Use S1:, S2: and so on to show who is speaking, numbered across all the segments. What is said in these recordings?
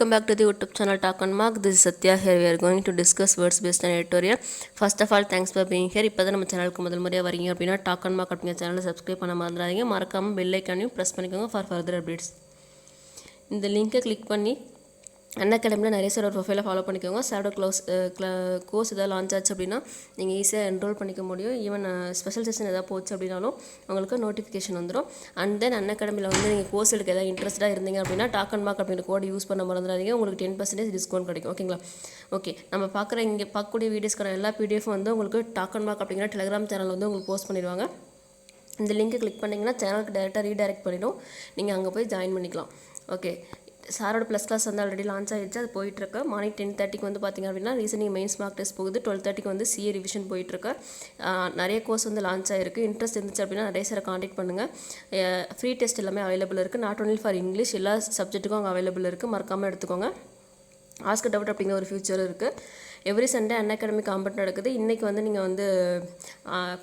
S1: welcome back to the YouTube channel Talk and Mark. This is Satya here. We are going to discuss words based on editorial. First of all, thanks for being here. இப்போ தான் நம்ம சேனலுக்கு முதல் முறையாக வரீங்க அப்படின்னா talk and mark அப்படிங்கிற சேனலை சப்ஸ்கிரைப் பண்ண மறந்துடாதீங்க. மறக்காமல் பெல் ஐக்கானையும் ப்ரெஸ் பண்ணிக்கோங்க ஃபார் ஃபர்தர் அப்டேட்ஸ். இந்த லிங்கை கிளிக் பண்ணி அன்அகாடமியில் நிறைய சார் ஒரு ப்ரொஃபைலை ஃபாலோ பண்ணிக்கோங்க. சாரோட கோர்ஸ் எதாவது லான்ச் ஆச்சு அப்படின்னா நீங்கள் ஈஸியாக என்ரோல் பண்ணிக்க முடியும். ஈவன் ஸ்பெஷல் செஷன் எதாவது போச்சு அப்படின்னாலும் உங்களுக்கு நோட்டிஃபிகேஷன் வந்துடும். அண்ட் தென் அன்அகாடமியில் வந்து நீங்கள் கோர்ஸ் எடுக்க எதாவது இன்ட்ரெஸ்ட்டாக இருந்தீங்க அப்படின்னா டாக் அண்ட் மார்க் அப்படிங்கிற கோட் யூஸ் பண்ண மறந்துடாதீங்க. உங்களுக்கு 10% டிஸ்கவுண்ட் கிடைக்கும். ஓகேங்களா? ஓகே, நம்ம பார்க்கக்கூடிய வீடியோஸ்க்கான எல்லா பிடிஎஃப் வந்து உங்களுக்கு டாக் அண்ட் மார்க் அப்படிங்கிற டெலிகிராம் சேனல் வந்து உங்களுக்கு போஸ்ட் பண்ணிடுவாங்க. இந்த லிங்க்கை கிளிக் பண்ணிங்கன்னா சேனலுக்கு டேரெக்டாக ரீடைரக்ட் பண்ணிவிடும். நீங்கள் அங்கே போய் ஜாயின் பண்ணிக்கலாம். ஓகே, சாரோட ப்ளஸ் கிளாஸ் வந்து ஆல்ரெடி லான்ச் ஆகிடுச்சு. அது போயிட்டுருக்கு. மார்னிங் 10:30 வந்து பார்த்திங்க அப்படின்னா ரீசனிங் மெயின்ஸ் மார்க் டெஸ்ட் போகுது. 12:30 வந்து சிஏ ரிவிஷன் போயிட்டுருக்கு. நிறைய கோர்ஸ் வந்து லான்ச் ஆகிருக்கு. இன்ட்ரெஸ்ட் இருந்துச்சு அப்படின்னா நிறைய சாரை காண்டாக்ட் பண்ணுங்கள். ஃப்ரீ டெஸ்ட் எல்லாமே அவைலபிள் இருக்குது. நாட் ஒன்லி ஃபார் இங்கிலீஷ், எல்லா சப்ஜெக்ட்டுக்கும் அங்கே அவைலபிள் இருக்குது. மறக்காமல் எடுத்துக்கோங்க. ஆஸ்க் டவுட் அப்படிங்கிற ஒரு ஃபியூச்சர் இருக்குது. எவ்ரி சண்டே அன்அகாடமி காம்பட் நடக்குது. இன்றைக்கி வந்து நீங்கள் வந்து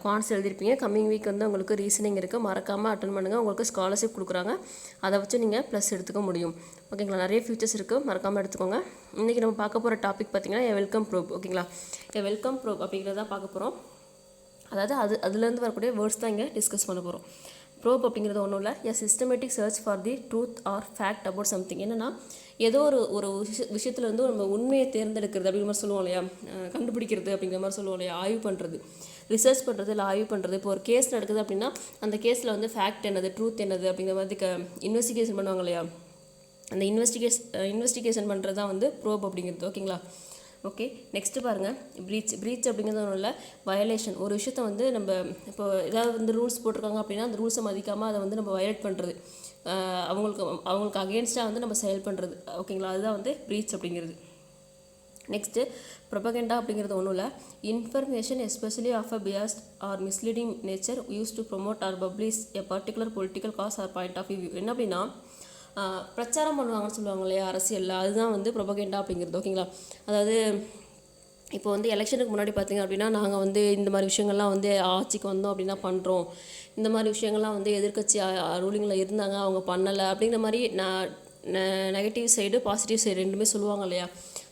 S1: குவான்ஸ் எழுதிருப்பீங்க. கம்மிங் வீக் வந்து உங்களுக்கு ரீசனிங் இருக்குது. மறக்காமல் அட்டன் பண்ணுங்கள். உங்களுக்கு ஸ்காலர்ஷிப் கொடுக்குறாங்க. அதை வச்சு நீங்கள் ப்ளஸ் எடுத்துக்க முடியும். ஓகேங்களா? நிறைய ஃபியூச்சர்ஸ் இருக்குது. மறக்காமல் எடுத்துக்கோங்க. இன்றைக்கி நம்ம பார்க்க போகிற டாபிக் பார்த்திங்கன்னா வெல்கம் ப்ரூப். ஓகேங்களா? வெல்கம் ப்ரூப் அப்படிங்கிறத பார்க்க போகிறோம். அதாவது அதுலேருந்து வரக்கூடிய வேர்ட்ஸ் தான் இங்கே டிஸ்கஸ் பண்ண போகிறோம். ப்ரோப் அப்படிங்கிறது ஒன்றும் இல்லை, a systematic search for the truth or fact about something. என்னென்னா ஏதோ ஒரு விஷயத்தில் வந்து நம்ம உண்மையை தேர்ந்தெடுக்கிறது அப்படிங்கிற மாதிரி சொல்லுவோம் இல்லையா, கண்டுபிடிக்கிறது அப்படிங்கிற மாதிரி சொல்லுவோம் இல்லையா, ஆய்வு பண்ணுறது, ரிசர்ச் பண்ணுறது இல்லை ஆய்வு பண்ணுறது. இப்போ ஒரு கேஸ் நடக்குது அப்படின்னா அந்த கேஸில் வந்து ஃபேக்ட் என்னது, ட்ரூத் என்னது அப்படிங்கிற மாதிரி இன்வெஸ்டிகேஷன் பண்ணுவாங்க இல்லையா, அந்த இன்வெஸ்டிகேஷன் பண்ணுறது தான் வந்து ப்ரோப் அப்படிங்கிறது. ஓகேங்களா? ஓகே, நெக்ஸ்ட்டு பாருங்கள், ப்ரீச் அப்படிங்கிறது ஒன்றும் இல்லை, வயலேஷன். ஒரு விஷயத்த வந்து நம்ம இப்போ ஏதாவது வந்து ரூல்ஸ் போட்டிருக்காங்க அப்படின்னா அந்த ரூல்ஸை மதிக்காமல் அதை வந்து நம்ம வயலேட் பண்ணுறது, அவங்களுக்கு அகேன்ஸ்டாக வந்து நம்ம செயல் பண்ணுறது. ஓகேங்களா? அதுதான் வந்து ப்ரீச் அப்படிங்கிறது. நெக்ஸ்ட்டு ப்ரொபகண்டா அப்படிங்கிறது ஒன்றும் இல்லை, information especially of a biased or misleading nature use to promote or publish a particular political cause or point of view. என்ன அப்படின்னா பிரச்சாரம் பண்ணுவாங்கன்னு சொல்லுவாங்க இல்லையா அரசியலில், அதுதான் வந்து ப்ரொபகண்டா அப்படிங்கிறது. ஓகேங்களா? அதாவது இப்போ வந்து எலெக்ஷனுக்கு முன்னாடி பார்த்திங்க அப்படின்னா நாங்கள் வந்து இந்த மாதிரி விஷயங்கள்லாம் வந்து ஆட்சிக்கு வந்தோம் அப்படின்னா பண்ணுறோம், இந்த மாதிரி விஷயங்கள்லாம் வந்து எதிர்க்கட்சி ரூலிங்கில் இருந்தாங்க அவங்க பண்ணலை அப்படிங்கிற மாதிரி நெகட்டிவ் சைடு பாசிட்டிவ் சைடு ரெண்டுமே சொல்லுவாங்க இல்லையா.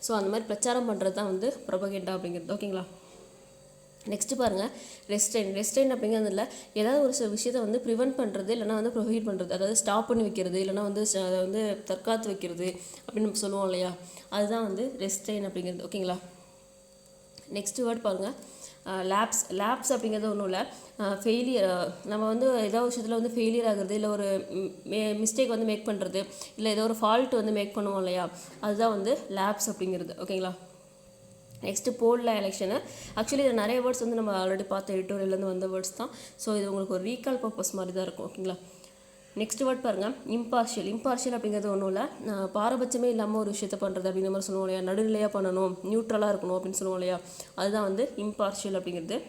S1: ஸோ அந்த மாதிரி பிரச்சாரம் பண்ணுறது தான் வந்து ப்ரொபகண்டா அப்படிங்கிறது. ஓகேங்களா? நெக்ஸ்ட்டு பாருங்கள், ரெஸ்ட்ரெயின் அப்படிங்கிறதுல ஏதாவது ஒரு விஷயத்தை வந்து ப்ரிவென்ட் பண்ணுறது இல்லைனா வந்து ப்ரொஹிபிட் பண்ணுறது, அதாவது ஸ்டாப் பண்ணி வைக்கிறது இல்லைனா வந்து அதை வந்து தற்காத்து வைக்கிறது அப்படின்னு நம்ம சொல்லுவோம் இல்லையா, அதுதான் வந்து ரெஸ்ட்ரெயின் அப்படிங்கிறது. ஓகேங்களா? நெக்ஸ்ட் வேர்ட் பாருங்கள், லேப்ஸ் அப்படிங்கிறது ஒன்றும் இல்லை, ஃபெயிலியர். நம்ம வந்து ஏதாவது விஷயத்தில் வந்து ஃபெயிலியர் ஆகுறது இல்லை ஒரு மிஸ்டேக் வந்து மேக் பண்ணுறது இல்லை ஏதோ ஒரு ஃபால்ட் வந்து மேக் பண்ணுவோம் இல்லையா, அதுதான் வந்து லேப்ஸ் அப்படிங்கிறது. ஓகேங்களா? Next போல்ல election. ஆக்சுவலி இது நிறைய வேர்ட்ஸ் வந்து நம்ம ஆல்ரெடி பார்த்த எடிட்டோரியல்லேருந்து வந்த வேர்ட்ஸ் தான். ஸோ இது உங்களுக்கு ஒரு ரீகால் பர்பஸ் மாதிரி தான் இருக்கும். ஓகேங்களா? நெக்ஸ்ட் வேர்ட் பாருங்கள், இம்பார்ஷியல் அப்படிங்கிறது ஒன்றும் இல்லை, பாரபட்சமே இல்லாமல் ஒரு விஷயத்தை பண்ணுறது அப்படிங்கிற மாதிரி சொல்லுவோம் இல்லையா, நடுநிலையாக பண்ணணும், நியூட்ரலாக இருக்கணும் அப்படின்னு சொல்லுவோம் இல்லையா, அதுதான் வந்து இம்பார்ஷியல் அப்படிங்கிறது.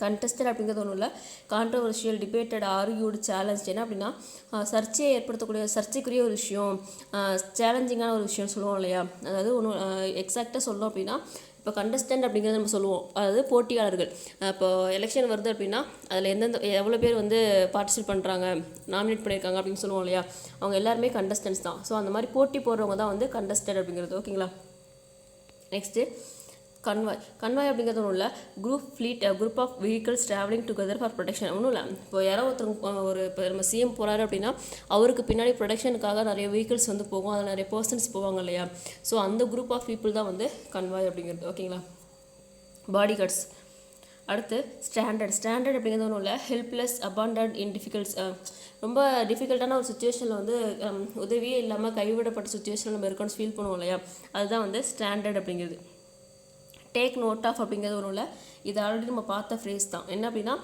S1: கண்டெஸ்டட் அப்படிங்கிறது ஒன்றும் இல்லை, கான்ட்ரவர்ஷியல், டிபேட்டட், ஆர்கியூடு, சேலஞ்ச். என்ன அப்படின்னா சர்ச்சையை ஏற்படுத்தக்கூடிய சர்ச்சைக்குரிய ஒரு விஷயம், சேலஞ்சிங்கான ஒரு விஷயம் சொல்லுவோம் இல்லையா. அதாவது ஒன்று எக்ஸாக்டாக சொல்லணும் அப்படின்னா இப்போ கண்டஸ்டன்ட் அப்படிங்கிறது நம்ம சொல்லுவோம், அதாவது போட்டியாளர்கள். இப்போ எலெக்ஷன் வருது அப்படின்னா அதில் எவ்வளோ பேர் வந்து பார்ட்டிசிபேட் பண்ணுறாங்க, நாமினேட் பண்ணியிருக்காங்க அப்படின்னு சொல்லுவோம் இல்லையா, அவங்க எல்லாருமே கண்டஸ்டன்ஸ் தான். ஸோ அந்த மாதிரி போட்டி போடுறவங்க தான் வந்து கண்டஸ்டட் அப்படிங்கிறது. ஓகேங்களா? நெக்ஸ்ட்டு கன்வாய் அப்படிங்கிறது ஒன்றும் இல்லை, group of vehicles travelling together for protection. ஒன்றும் இல்லை, இப்போ யாரோ ஒருத்தர் இப்போ நம்ம சிஎம் போகிறாரு அப்படின்னா அவருக்கு பின்னாடி ப்ரொடெக்ஷனுக்காக நிறைய வெஹிக்கிள்ஸ் வந்து போகும், அதில் நிறைய பர்சன்ஸ் போவாங்க இல்லையா. ஸோ அந்த குரூப் ஆஃப் பீப்புள் தான் வந்து கன்வாய் அப்படிங்கிறது. ஓகேங்களா? Body guards. அடுத்து ஸ்டாண்டர்ட் அப்படிங்கிறது ஒன்றும் இல்லை, ஹெல்ப்லெஸ், அபாண்டட், இன் டிஃபிகல்ட்ஸ். ரொம்ப டிஃபிகல்ட்டான ஒரு சுச்சுவேஷனில் வந்து உதவியே இல்லாமல் கைவிடப்பட்ட சுச்சுவேஷனில் நம்ம இருக்கணும்னு ஃபீல் பண்ணுவோம் இல்லையா, அதுதான் வந்து ஸ்டாண்டர்ட் அப்படிங்கிறது. டேக் நோட் ஆஃப் அப்படிங்கிறது ஒன்றும் இல்லை, இது ஆல்ரெடி நம்ம பார்த்த ஃப்ரேஸ் தான். என்ன அப்படின்னா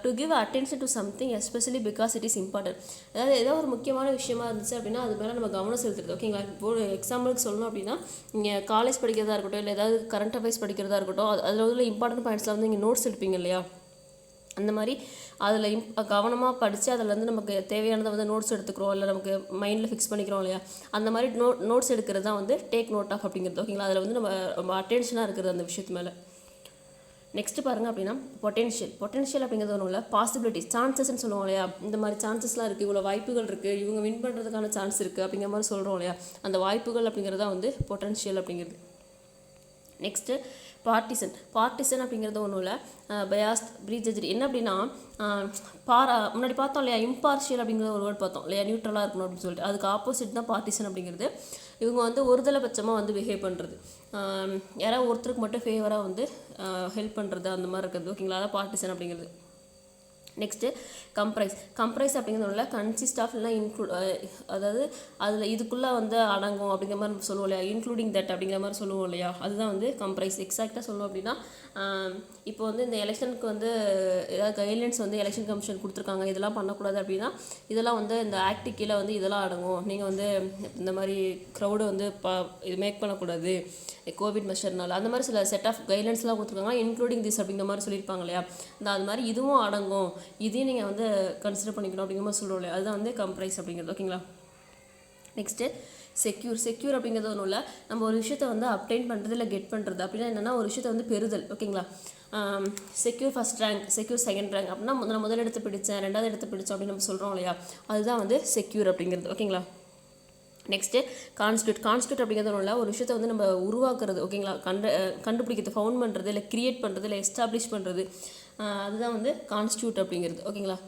S1: to give attention to something especially because it is important. அதாவது ஏதோ ஒரு முக்கியமான விஷயமா இருந்துச்சு அப்படின்னா அது மேலே நம்ம கவனம் செலுத்துறது. ஓகேங்களா? இப்போ எக்ஸாம்பிளுக்கு சொல்லணும் அப்படின்னா நீங்கள் காலேஜ் படிக்கிறதா இருக்கட்டும் இல்லை ஏதாவது கரண்ட் அஃபேர்ஸ் படிக்கிறதா இருக்கட்டும், அதில் உள்ள இம்பார்ட்டன்ட் பாயிண்ட்ஸில் வந்து நீங்கள் நோட்ஸ் எடுப்பீங்க இல்லையா, அந்த மாதிரி அதில் கவனமாக படித்து அதில் வந்து நமக்கு தேவையானதை வந்து நோட்ஸ் எடுத்துக்கிறோம் இல்லை நமக்கு மைண்டில் ஃபிக்ஸ் பண்ணிக்கிறோம் இல்லையா, அந்த மாதிரி நோட்ஸ் எடுக்கிறது தான் வந்து டேக் நோட் ஆஃப் அப்படிங்கிறது. ஓகேங்களா? அதில் வந்து நம்ம அட்டென்ஷனாக இருக்கிறது அந்த விஷயத்து மேலே. நெக்ஸ்ட்டு பாருங்கள் அப்படின்னா பொட்டென்ஷியல் அப்படிங்கிறது ஒன்றும் இல்லை, பாசிபிலிட்டிஸ், சான்சஸ்ன்னு சொல்லுவோம் இல்லையா, இந்த மாதிரி சான்சஸ்லாம் இருக்குது, இவ்வளோ வாய்ப்புகள் இருக்குது, இவங்க வின் பண்ணுறதுக்கான சான்ஸ் இருக்குது அப்படிங்கிற மாதிரி சொல்கிறோம் இல்லையா, அந்த வாய்ப்புகள் அப்படிங்கிறது தான் வந்து பொட்டென்ஷியல் அப்படிங்கிறது. நெக்ஸ்ட்டு பார்ட்டிசன் அப்படிங்கிறது ஒன்றும் இல்லை, பயாஸ்ட், ப்ரீஜட்ஜ். என்ன அப்படின்னா முன்னாடி பார்த்தோம் இல்லையா, இம்பார்ஷியல் அப்படிங்கிற ஒரு வேர்ட் பார்த்தோம் இல்லையா, நியூட்ரலாக இருக்கணும் அப்படின்னு சொல்லிட்டு, அதுக்கு ஆப்போசிட் தான் பார்ட்டிசன் அப்படிங்கிறது. இவங்க வந்து ஒருதலைபட்சமாக வந்து பிஹேவ் பண்ணுறது, யாராவது ஒருத்தருக்கு மட்டும் ஃபேவராக வந்து ஹெல்ப் பண்ணுறது, அந்த மாதிரி இருக்கிறது. ஓகேங்களா, அதான் பார்ட்டிசன் அப்படிங்கிறது. நெக்ஸ்ட்டு கம்ப்ரைஸ் அப்படிங்கிறதுல கன்சிஸ்ட் ஆஃப் இல்லைனா இன்க்ளூட், அதாவது அதில் இதுக்குள்ளே வந்து அடங்கும் அப்படிங்கிற மாதிரி சொல்லுவோம் இல்லையா, இன்க்ளூடிங் தட் அப்படிங்கிற மாதிரி சொல்லுவோம் இல்லையா, அதுதான் வந்து கம்ப்ரைஸ். எக்ஸாக்டாக சொல்லுவோம் அப்படின்னா இப்போ வந்து இந்த எலெக்ஷனுக்கு வந்து ஏதாவது கைட்லைன்ஸ் வந்து எலெக்ஷன் கமிஷன் கொடுத்துருக்காங்க, இதெல்லாம் பண்ணக்கூடாது அப்படின்னா இதெல்லாம் வந்து இந்த ஆக்ட் கீழே வந்து இதெல்லாம் அடங்கும். நீங்கள் வந்து இந்த மாதிரி க்ரௌடை வந்து இது மேக் பண்ணக்கூடாது கோவிட் மெஷர்னால, அந்த மாதிரி சில செட் ஆஃப் கைட்லைன்ஸ்லாம் கொடுத்துருக்காங்க, இன்க்ளூடிங் திஸ் அப்படிங்கிற மாதிரி சொல்லியிருப்பாங்க இல்லையா, அது மாதிரி இதுவும் அடங்கும், இதையும் நீங்கள் வந்து கன்சிடர் பண்ணிக்கணும் அப்படிங்கிற மாதிரி சொல்கிறோம் இல்லையா, அதுதான் வந்து கம்ப்ரைஸ் அப்படிங்கிறது. ஓகேங்களா. நெக்ஸ்ட்டு செக்யூர் அப்படிங்கிறது ஒன்றும் இல்லை, நம்ம ஒரு விஷயத்தை வந்து அப்டைன் பண்ணுறது இல்லை கெட் பண்ணுறது. அப்படின்னா என்னென்னா ஒரு விஷயத்தை வந்து பெறுதல். ஓகேங்களா, secure first rank, secure second rank அப்படின்னா நான் முதல் இடத்தை பிடிச்சேன், ரெண்டாவது இடத்தை பிடிச்சோம் அப்படின்னு நம்ம சொல்கிறோம் இல்லையா, அதுதான் வந்து செக்யூர் அப்படிங்கிறது. ஓகேங்களா. நெக்ஸ்ட்டு கான்ஸ்டியூட் அப்படிங்கிறது ஒன்றும் இல்லை, ஒரு விஷயத்தை வந்து நம்ம உருவாக்குறது. ஓகேங்களா, கண்டுபிடிக்கிறது, ஃபவுண்ட் பண்ணுறது, இல்லை கிரியேட் பண்ணுறது, இல்லை எஸ்டாப்ளிஷ் பண்ணுறது, அதுதான் வந்து கான்ஸ்டியூட் அப்படிங்கிறது. ஓகேங்களா.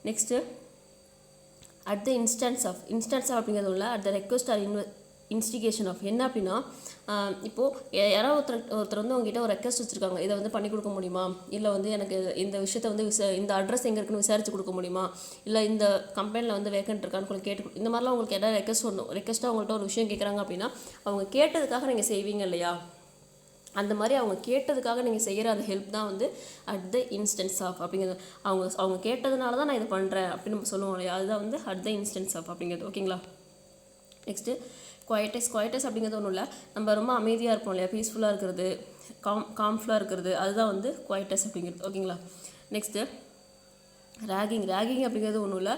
S1: Next at the instance of அப்படிங்கிறது உள்ள at the request or instigation of. என்ன அப்படின்னா இப்போது யாராவது ஒருத்தர் வந்து உங்ககிட்ட ஒரு ரெக்வஸ்ட் வச்சுருக்காங்க, இதை வந்து பண்ணி கொடுக்க முடியுமா, இல்லை வந்து எனக்கு இந்த விஷயத்தை வந்து இந்த அட்ரஸ் எங்கே இருக்குன்னு விசாரிச்சு கொடுக்க முடியுமா, இல்லை இந்த கம்பெனியில் வந்து வேக்கன்ட் இருக்கான்னு உங்களுக்கு கேட்டு, இந்த மாதிரிலாம் உங்களுக்கு ஏதாவது ரெக்வஸ்ட்டாக உங்கள்கிட்ட ஒரு விஷயம் கேட்குறாங்க அப்படின்னா அவங்க கேட்டதுக்காக நீங்கள் செய்வீங்க இல்லையா, அந்த மாதிரி அவங்க கேட்டதுக்காக நீங்கள் செய்கிற அந்த ஹெல்ப் தான் வந்து அட் த இன்ஸ்டன்ஸ் ஆஃப் அப்படிங்கிறது. அவங்க கேட்டதுனால தான் நான் இதை பண்ணுறேன் அப்படின்னு நம்ம சொல்லுவோம் இல்லையா, அதுதான் வந்து அட் த இன்ஸ்டன்ஸ் ஆஃப் அப்படிங்கிறது. ஓகேங்களா. நெக்ஸ்ட்டு குவைட்டஸ் அப்படிங்கிறது ஒன்றும் இல்லை, நம்ம ரொம்ப அமைதியாக இருப்போம் இல்லையா, பீஸ்ஃபுல்லாக இருக்கிறது, காம்ஃபுல்லாக இருக்கிறது, அதுதான் வந்து குவைட்டஸ் அப்படிங்கிறது. ஓகேங்களா. நெக்ஸ்ட்டு ரேகிங் அப்படிங்கிறது ஒன்றும் இல்லை,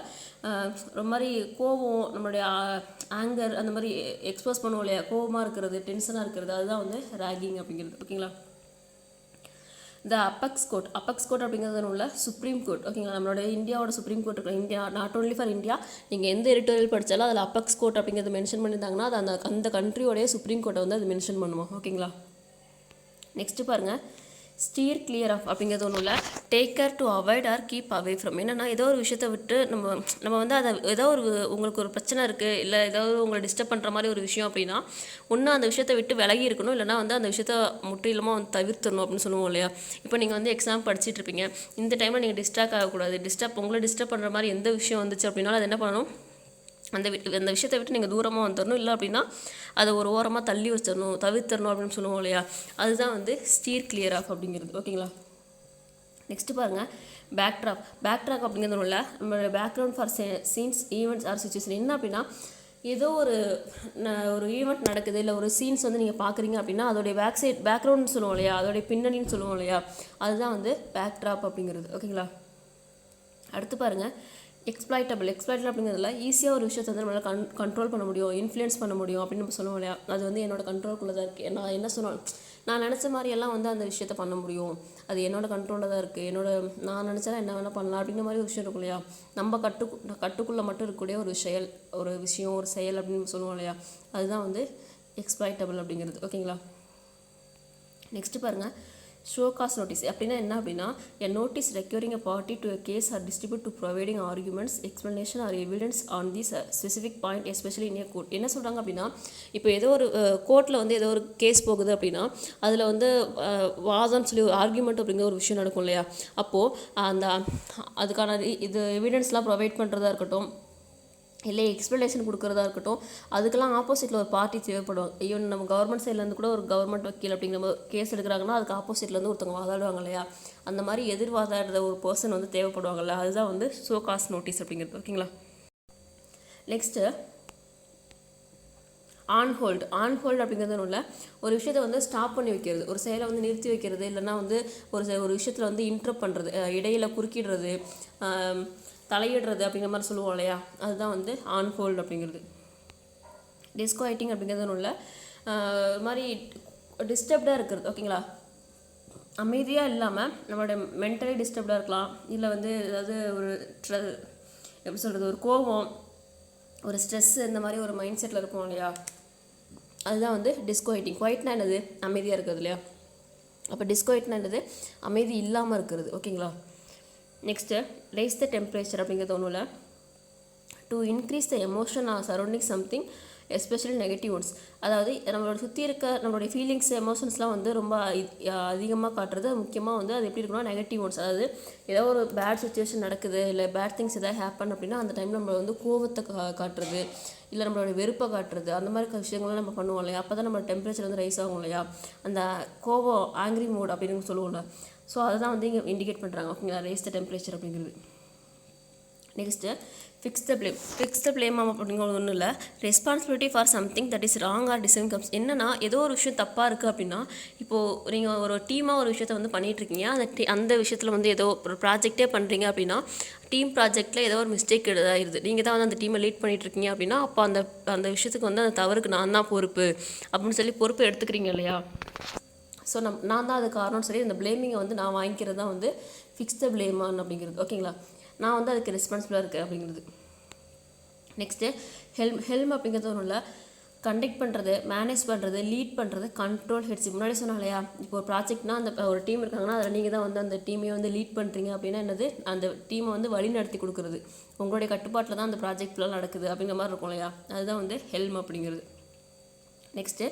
S1: ரொம்ப மாதிரி கோவம், நம்மளுடைய ஆங்கர் அந்த மாதிரி எக்ஸ்பிரஸ் பண்ணுவோம் இல்லையா, கோவமாக இருக்கிறது, டென்ஷனாக இருக்கிறது, அதுதான் வந்து ரேகிங் அப்படிங்கிறது. ஓகேங்களா. இந்த அப்பெக்ஸ் கோர்ட் அப்படிங்கிறது ஒன்றும் சுப்ரீம் கோர்ட். ஓகேங்களா, நம்மளோட இந்தியாவோட சுப்ரீம் கோர்ட் இருக்கிற India, not only for India, நீங்கள் எந்த எடிட்டோரியல் படித்தாலும் அதில் அப்பெக்ஸ் கோர்ட் அப்படிங்கிறது மென்ஷன் பண்ணியிருந்தாங்கன்னா அது அந்த கண்ட்ரியோடைய சுப்ரீம் கோர்ட்டை வந்து அது மென்ஷன் பண்ணுவோம். ஓகேங்களா. நெக்ஸ்ட்டு பாருங்கள், ஸ்டீர் கிளியர் ஆஃப் அப்படிங்கிறது ஒன்றும் இல்லை, take care to avoid or keep away from. என்னென்னா ஏதோ ஒரு விஷயத்தை விட்டு நம்ம வந்து அதை ஏதோ ஒரு உங்களுக்கு ஒரு பிரச்சனை இருக்குது, இல்லை ஏதாவது உங்களை டிஸ்டர்ப் பண்ணுற மாதிரி ஒரு விஷயம் அப்படின்னா ஒன்று அந்த விஷயத்தை விட்டு விலகி இருக்கணும், இல்லைனா வந்து அந்த விஷயத்த முற்றிலுமாக வந்து தவிர்த்தணும் அப்படின்னு சொல்லுவோம் இல்லையா. இப்போ நீங்கள் வந்து எக்ஸாம் படிச்சுட்டு இருப்பீங்க, இந்த டைமில் நீங்கள் டிஸ்ட்ராக்ட் ஆகக்கூடாது, உங்களை டிஸ்டர்ப் பண்ணுற மாதிரி எந்த விஷயம் வந்துச்சு அப்படின்னாலும் அது என்ன பண்ணணும், அந்த விஷயத்தை விட்டு நீங்கள் தூரமாக வந்துடணும், இல்லை அப்படின்னா அதை ஒரு ஓரமாக தள்ளி வச்சிடணும், தவிர்த்தரணும் அப்படின்னு சொல்லுவோம் இல்லையா, அதுதான் வந்து ஸ்டீர் கிளியர் ஆஃப் அப்படிங்கிறது. ஓகேங்களா. நெக்ஸ்ட்டு பாருங்கள், பேக்ட்ராக் அப்படிங்கிறது இல்லை, நம்மளோட background for scenes, events R situation. என்ன அப்படின்னா ஏதோ ஒரு ஈவெண்ட் நடக்குது, இல்லை ஒரு சீன்ஸ் வந்து நீங்கள் பார்க்குறீங்க அப்படின்னா அதோடைய பேக்ரவுண்ட்னு சொல்லுவோம் இல்லையா, அதோடைய பின்னணின்னு சொல்லுவோம் இல்லையா, அதுதான் வந்து பேக்ட்ராப் அப்படிங்கிறது. ஓகேங்களா. அடுத்து பாருங்கள், எக்ஸ்ப்ளாய்டபிள் அப்படிங்கிறதுல ஈஸியாக ஒரு விஷயத்தை வந்து நம்மளால் கண்ட்ரோல் பண்ண முடியும், இன்ஃப்ளூயன்ஸ் பண்ண முடியும் அப்படின்னு நம்ம சொல்லுவோம் இல்லையா, அது வந்து என்னோடய கண்ட்ரோலுக்குள்ளே தான் இருக்குது. நான் என்ன சொன்னோம், நான் நினச்ச மாதிரியெல்லாம் வந்து அந்த விஷயத்தை பண்ண முடியும், அது என்னோடய கண்ட்ரோலில் தான் இருக்குது, நான் நினச்சா என்ன வேணால் பண்ணலாம் அப்படிங்கிற மாதிரி ஒரு விஷயம் இருக்கும் இல்லையா, நம்ம கட்டுக்குள்ளே மட்டும் இருக்கக்கூடிய ஒரு விஷயம் ஒரு செயல் அப்படின்னு சொல்லுவோம் இல்லையா, அதுதான் வந்து எக்ஸ்ப்ளாய்டபிள் அப்படிங்கிறது. ஓகேங்களா. நெக்ஸ்ட்டு பாருங்கள், ஷோ காஸ் நோட்டீஸ் அப்படின்னா என்ன அப்படின்னா a notice requiring a party to a case or distribute to providing arguments, explanation or evidence on the specific point especially in a court. என்ன சொல்கிறாங்க அப்படின்னா இப்போ ஏதோ ஒரு கோர்ட்டில் வந்து ஏதோ ஒரு கேஸ் போகுது அப்படின்னா அதில் வந்து வாதம்னு சொல்லி ஒரு ஆர்குமெண்ட் அப்படிங்கிற ஒரு விஷயம் நடக்கும் இல்லையா, அப்போது அதுக்கான இது எவிடன்ஸ்லாம் ப்ரொவைட் பண்ணுறதா இருக்கட்டும், இல்லை எக்ஸ்ப்ளனேஷன் கொடுக்குறதா இருக்கட்டும், அதுக்கெல்லாம் ஆப்போசிட்டில் ஒரு பார்ட்டி தேவைப்படுவாங்க. ஈவன் நம்ம கவர்மெண்ட் சைட்லேருந்து கூட ஒரு கவர்மெண்ட் வக்கீல் அப்படிங்கிற கேஸ் எடுக்கிறாங்கன்னா அதுக்கு ஆப்போசிட்லேருந்து ஒருத்தவங்க வாதாடுவாங்க இல்லையா, அந்த மாதிரி எதிர்வாதாடுற ஒரு பர்சன் வந்து தேவைப்படுவாங்கல்ல, அதுதான் வந்து ஷோ காஸ் நோட்டீஸ் அப்படிங்கிறது. ஓகேங்களா. நெக்ஸ்ட்டு ஆன்ஹோல்டு அப்படிங்கிறது ஒன்றும் இல்லை, ஒரு விஷயத்தை வந்து ஸ்டாப் பண்ணி வைக்கிறது, ஒரு செயலை வந்து நிறுத்தி வைக்கிறது, இல்லைனா வந்து ஒரு விஷயத்தில் வந்து இன்ட்ரப்ட் பண்ணுறது, இடையில குறுக்கிடுறது, தலையிடுறது அப்படிங்கிற மாதிரி சொல்லுவோம் இல்லையா, அதுதான் வந்து ஆன்ஹோல்டு அப்படிங்கிறது. டிஸ்குவைட்டிங் அப்படிங்கிறது ஒன்றும் இல்லை, ஒரு மாதிரி டிஸ்டர்ப்டாக இருக்கிறது. ஓகேங்களா. அமைதியாக இல்லாமல் நம்மளோட மென்டலி டிஸ்டர்ப்டாக இருக்கலாம், இல்லை வந்து ஏதாவது ஒரு எப்படி சொல்கிறது, ஒரு கோபம், ஒரு ஸ்ட்ரெஸ்ஸு, இந்த மாதிரி ஒரு மைண்ட் செட்டில் இருக்கும் இல்லையா, அதுதான் வந்து டிஸ்கோஹைட்டிங். குவைட்னா என்னது, அமைதியாக இருக்கிறது இல்லையா. அப்போ டிஸ்கோஹைட்னா என்னது, அமைதி இல்லாமல் இருக்கிறது. ஓகேங்களா. நெக்ஸ்ட்டு ரைஸ் த டெம்பரேச்சர் அப்படிங்கிறது ஒன்றும் இல்லை, to increase the emotion or surrounding something especially negative ones. அதாவது நம்மளோட சுற்றி இருக்க நம்மளுடைய ஃபீலிங்ஸ் எமோஷன்ஸ்லாம் வந்து ரொம்ப அதிகமாக காட்டுறது. முக்கியமாக வந்து அது எப்படி இருக்குன்னா நெகட்டிவ் ஒன்ஸ். அதாவது ஏதோ ஒரு பேட் சுச்சுவேஷன் நடக்குது, இல்லை பேட் திங்ஸ் எதாவது ஹேப்பன் அப்படின்னா அந்த டைமில் நம்ம வந்து கோவத்தை காட்டுறது, இல்லை நம்மளோட வெறுப்பை காட்டுறது, அந்த மாதிரி விஷயங்கள்லாம் நம்ம பண்ணுவோம் இல்லையா. அப்போ தான் நம்ம டெம்பரேச்சர் வந்து ரைஸ் ஆகும் இல்லையா. அந்த கோவம், ஆங்க்ரி மூட் அப்படின்னு சொல்லுவோம்ல. ஸோ அதை தான் வந்து இங்கே இண்டிகேட் பண்ணுறாங்க. ஓகேங்களா, ரைஸ் த டெம்பரேச்சர் அப்படிங்கிறது. Next fix the blame. Fix the blame அப்படிங்கிறது ஒன்றும் இல்லை, responsibility for something that is wrong or disincomes. என்னன்னா ஏதோ ஒரு விஷயம் தப்பாக இருக்குது அப்படின்னா, இப்போது நீங்கள் ஒரு டீமாக ஒரு விஷயத்தை வந்து பண்ணிகிட்ருக்கீங்க, அந்த விஷயத்தில் வந்து ஏதோ ஒரு ப்ராஜெக்டே பண்ணுறீங்க அப்படின்னா, டீம் ப்ராஜெக்ட்டில் ஏதோ ஒரு மிஸ்டேக் இதாகிடுது, நீங்கள் தான் வந்து அந்த டீமை லீட் பண்ணிகிட்ருக்கீங்க அப்படின்னா, அப்போ அந்த விஷயத்துக்கு வந்து அந்த தவறுக்கு நான் தான் பொறுப்பு அப்படின்னு சொல்லி பொறுப்பு எடுத்துக்கிறீங்க இல்லையா. ஸோ நான் தான் அது காரணம்னு சொல்லி அந்த ப்ளேமிங்கை வந்து நான் வாங்கிக்கிறது தான் வந்து ஃபிக்ஸ் த ப்ளேமான் அப்படிங்கிறது. ஓகேங்களா, நான் வந்து அதுக்கு ரெஸ்பான்சிபிளாக இருக்கேன் அப்படிங்கிறது. நெக்ஸ்ட்டு ஹெல்ம் அப்படிங்கிறது ஒன்றும் இல்லை, கண்டக்ட் பண்ணுறது, மேனேஜ் பண்ணுறது, லீட் பண்ணுறது, கண்ட்ரோல் ஹெட்ஸ். முன்னாடி சொன்னா இல்லையா, இப்போ ஒரு ப்ராஜெக்ட்னா அந்த ஒரு டீம் இருக்காங்கன்னா அதில் நீங்கள் தான் வந்து அந்த டீமையை வந்து லீட் பண்ணுறீங்க அப்படின்னா என்னது, அந்த டீமை வந்து வழி நடத்தி கொடுக்குறது, உங்களுடைய கட்டுப்பாட்டில் தான் அந்த ப்ராஜெக்ட் ஃபுல்லாக நடக்குது அப்படிங்கிற மாதிரி இருக்கும் இல்லையா. அதுதான் வந்து ஹெல்ம் அப்படிங்கிறது. Next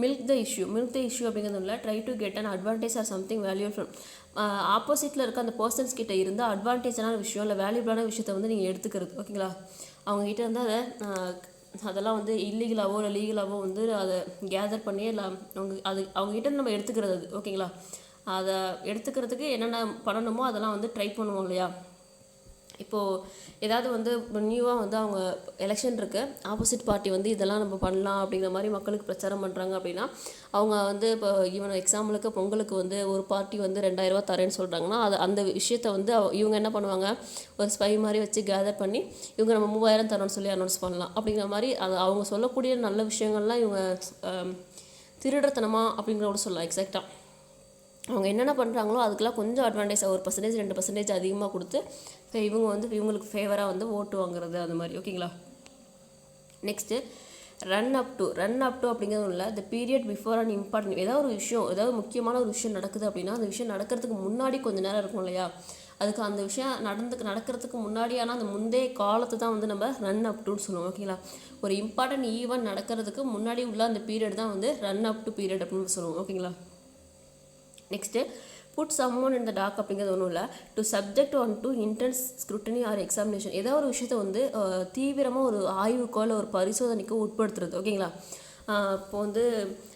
S1: milk the issue. Milk the issue அப்படிங்கிறது இல்லை, try to get an advantage or something value from. ஆப்போசிட்டில் இருக்க அந்த பர்சன்ஸ் கிட்ட இருந்து அட்வான்டேஜான விஷயம் இல்லை வேல்யூபிளான விஷயத்தை வந்து நீங்கள் எடுத்துக்கிறது. ஓகேங்களா, அவங்ககிட்ட வந்து அதெல்லாம் வந்து இல்லீகலாவோ இல்லை லீகலாவோ வந்து அதை கேதர் பண்ணி இல்லை அவங்ககிட்ட நம்ம எடுத்துக்கிறது. ஓகேங்களா, அதை எடுத்துக்கிறதுக்கு என்னென்ன பண்ணணுமோ அதெல்லாம் வந்து ட்ரை பண்ணுவோம் இல்லையா. இப்போது ஏதாவது வந்து நியூவாக வந்து அவங்க எலெக்ஷன் இருக்குது, ஆப்போசிட் பார்ட்டி வந்து இதெல்லாம் நம்ம பண்ணலாம் அப்படிங்கிற மாதிரி மக்களுக்கு பிரச்சாரம் பண்ணுறாங்க அப்படின்னா, அவங்க வந்து இப்போ ஈவன் எக்ஸாம்பிளுக்கு பொங்கலுக்கு வந்து ஒரு பார்ட்டி வந்து 2000 ரூபா தரேன்னு சொல்கிறாங்கன்னா, அந்த விஷயத்தை வந்து இவங்க என்ன பண்ணுவாங்க, ஒரு ஸ்பை மாதிரி வச்சு கேதர் பண்ணி இவங்க நம்ம 3000 தரோன்னு சொல்லி அனௌன்ஸ் பண்ணலாம் அப்படிங்கிற மாதிரி. அது அவங்க சொல்லக்கூடிய நல்ல விஷயங்கள்லாம் இவங்க திருடத்தனமா அப்படிங்கிற கூட சொல்லலாம். எக்ஸாக்டாக அவங்க என்னென்ன பண்ணுறாங்களோ அதுக்கெல்லாம் கொஞ்சம் அட்வான்டேஜ், ஒரு 1% 2% அதிகமாக கொடுத்து இவங்க வந்து இவங்களுக்கு ஃபேவராக வந்து ஓட்டு வாங்குறது அந்த மாதிரி. ஓகேங்களா. நெக்ஸ்ட்டு ரன் அப் டு அப்படிங்கிறது இல்லை, the period before and important. ஏதாவது ஒரு விஷயம், ஏதாவது முக்கியமான ஒரு விஷயம் நடக்குது அப்படின்னா அந்த விஷயம் நடக்கிறதுக்கு முன்னாடி கொஞ்சம் நேரம் இருக்கும் இல்லையா, அதுக்கு அந்த விஷயம் நடக்கிறதுக்கு முன்னாடியான அந்த முந்தைய காலத்தை தான் வந்து நம்ம ரன் அப் டுன்னு சொல்லுவோம். ஓகேங்களா, ஒரு இம்பார்ட்டன்ட் ஈவெண்ட் நடக்கிறதுக்கு முன்னாடி உள்ள அந்த பீரியட் தான் வந்து ரன் அப் டு பீரியட் அப்படின்னு சொல்லுவோம். ஓகேங்களா. Next put someone in the dark அப்படிங்கிறது ஒன்றும் இல்லை, to subject one to intense scrutiny or examination. ஏதாவது ஒரு விஷயத்தை வந்து தீவிரமாக ஒரு ஆய்வுக்கோ இல்லை ஒரு பரிசோதனைக்கோ உட்படுத்துறது. ஓகேங்களா, இப்போ வந்து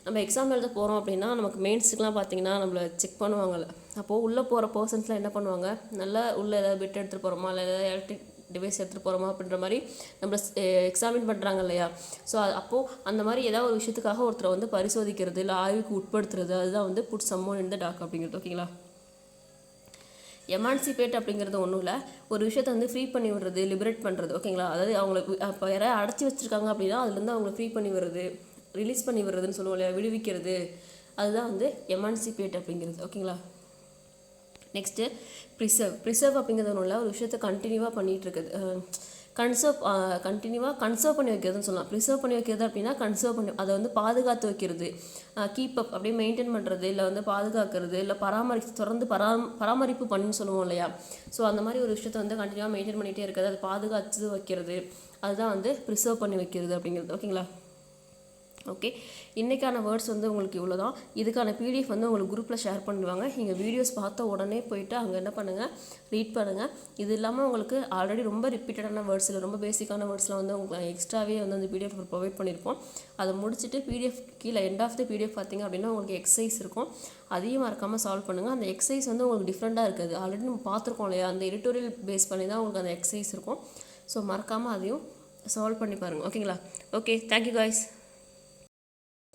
S1: நம்ம எக்ஸாம் எழுத போகிறோம் அப்படின்னா நமக்கு மெயின்ஸுக்கெலாம் பார்த்தீங்கன்னா நம்மளை செக் பண்ணுவாங்கள்ல. அப்போது உள்ளே போகிற பர்சன்ஸ்லாம் என்ன பண்ணுவாங்க, நல்லா உள்ளே ஏதாவது பிட் எடுத்துகிட்டு போகிறோமா இல்லை ஏதாவது எலக்ட்ரிக் டிவைஸ் எடுத்துகிட்டு போகிறோமா அப்படின்ற மாதிரி நம்மளை எக்ஸாமின் பண்ணுறாங்க இல்லையா. ஸோ அப்போது அந்த மாதிரி ஏதாவது ஒரு விஷயத்துக்காக ஒருத்தரை வந்து பரிசோதிக்கிறது இல்லை ஆய்வுக்கு உட்படுத்துறது, அதுதான் வந்து put someone in the dark அப்படிங்கிறது. ஓகேங்களா. எமான்சிபேட் அப்படிங்கிறது ஒன்றும் இல்லை, ஒரு விஷயத்தை வந்து ஃப்ரீ பண்ணி விடுறது, லிபரேட் பண்ணுறது. ஓகேங்களா, அதாவது அவங்களை இப்போ யாராவது அடைச்சி வச்சுருக்காங்க அப்படின்னா அதுலேருந்து அவங்களை ஃப்ரீ பண்ணி விடுறது, ரிலீஸ் பண்ணி விடுறதுன்னு சொல்லுவோம் இல்லையா, விடுவிக்கிறது, அதுதான் வந்து எமான்சிபேட் அப்படிங்கிறது. ஓகேங்களா. நெக்ஸ்ட்டு ப்ரிசர்வ் அப்படிங்கிறது ஒன்றும் இல்லை, ஒரு விஷயத்தை கண்டினியூவாக பண்ணிகிட்டு இருக்குது, கன்சர்வ் பண்ணி வைக்கிறதுன்னு சொல்லலாம். ப்ரிசர்வ் பண்ணி வைக்கிறது அப்படின்னா கன்சர்வ் பண்ணி அதை வந்து பாதுகாத்து வைக்கிறது, கீப் அப் அப்படியே மெயின்டைன் பண்ணுறது, இல்லை வந்து பாதுகாக்கிறது, இல்லை தொடர்ந்து பராமரிப்பு பண்ணின்னு சொல்லுவோம் இல்லையா. ஸோ அந்த மாதிரி ஒரு விஷயத்தை வந்து கண்டினியூவாக மெயின்டைன் பண்ணிகிட்டே இருக்கிறது, அதை பாதுகாத்து வைக்கிறது, அதுதான் வந்து ப்ரிசர்வ் பண்ணி வைக்கிறது அப்படிங்கிறது. ஓகேங்களா. ஓகே, இன்றைக்கான வேர்ட்ஸ் வந்து உங்களுக்கு இவ்வளோ தான். இதுக்கான பிடிஎஃப் வந்து உங்களுக்கு குரூப்பில் ஷேர் பண்ணுவாங்க. நீங்கள் வீடியோஸ் பார்த்த உடனே போயிட்டு அங்கே என்ன பண்ணுங்கள், ரீட் பண்ணுங்கள். இது இல்லாமல் உங்களுக்கு ஆல்ரெடி ரொம்ப ரிப்பீட்டடான வேர்ட்ஸ் இல்லை ரொம்ப பேசிக்கான வேர்ட்ஸ்லாம் வந்து உங்களுக்கு எக்ஸ்ட்ராவே வந்து அந்த பிடிஎஃப் ப்ரொவைட் பண்ணியிருப்போம். அதை முடிச்சுட்டு பிடிஎஃப் கீழே எண்ட் ஆஃப் த பிடிஎஃப் பார்த்திங்க அப்படின்னா உங்களுக்கு எக்ஸசைஸ் இருக்கும், அதையும் மறக்காமல் சால்வ் பண்ணுங்கள். அந்த எக்ஸசைஸ் வந்து உங்களுக்கு டிஃப்ரெண்ட்டாக இருக்காது, ஆல்ரெடி நம்ம பார்த்துருக்கோம் இல்லையா, அந்த எடிட்டோரியல் பேஸ் பண்ணி தான் உங்களுக்கு அந்த எக்ஸசைஸ் இருக்கும். ஸோ மறக்காமல் அதையும் சால்வ் பண்ணி பாருங்கள். ஓகேங்களா. Okay, thank you guys.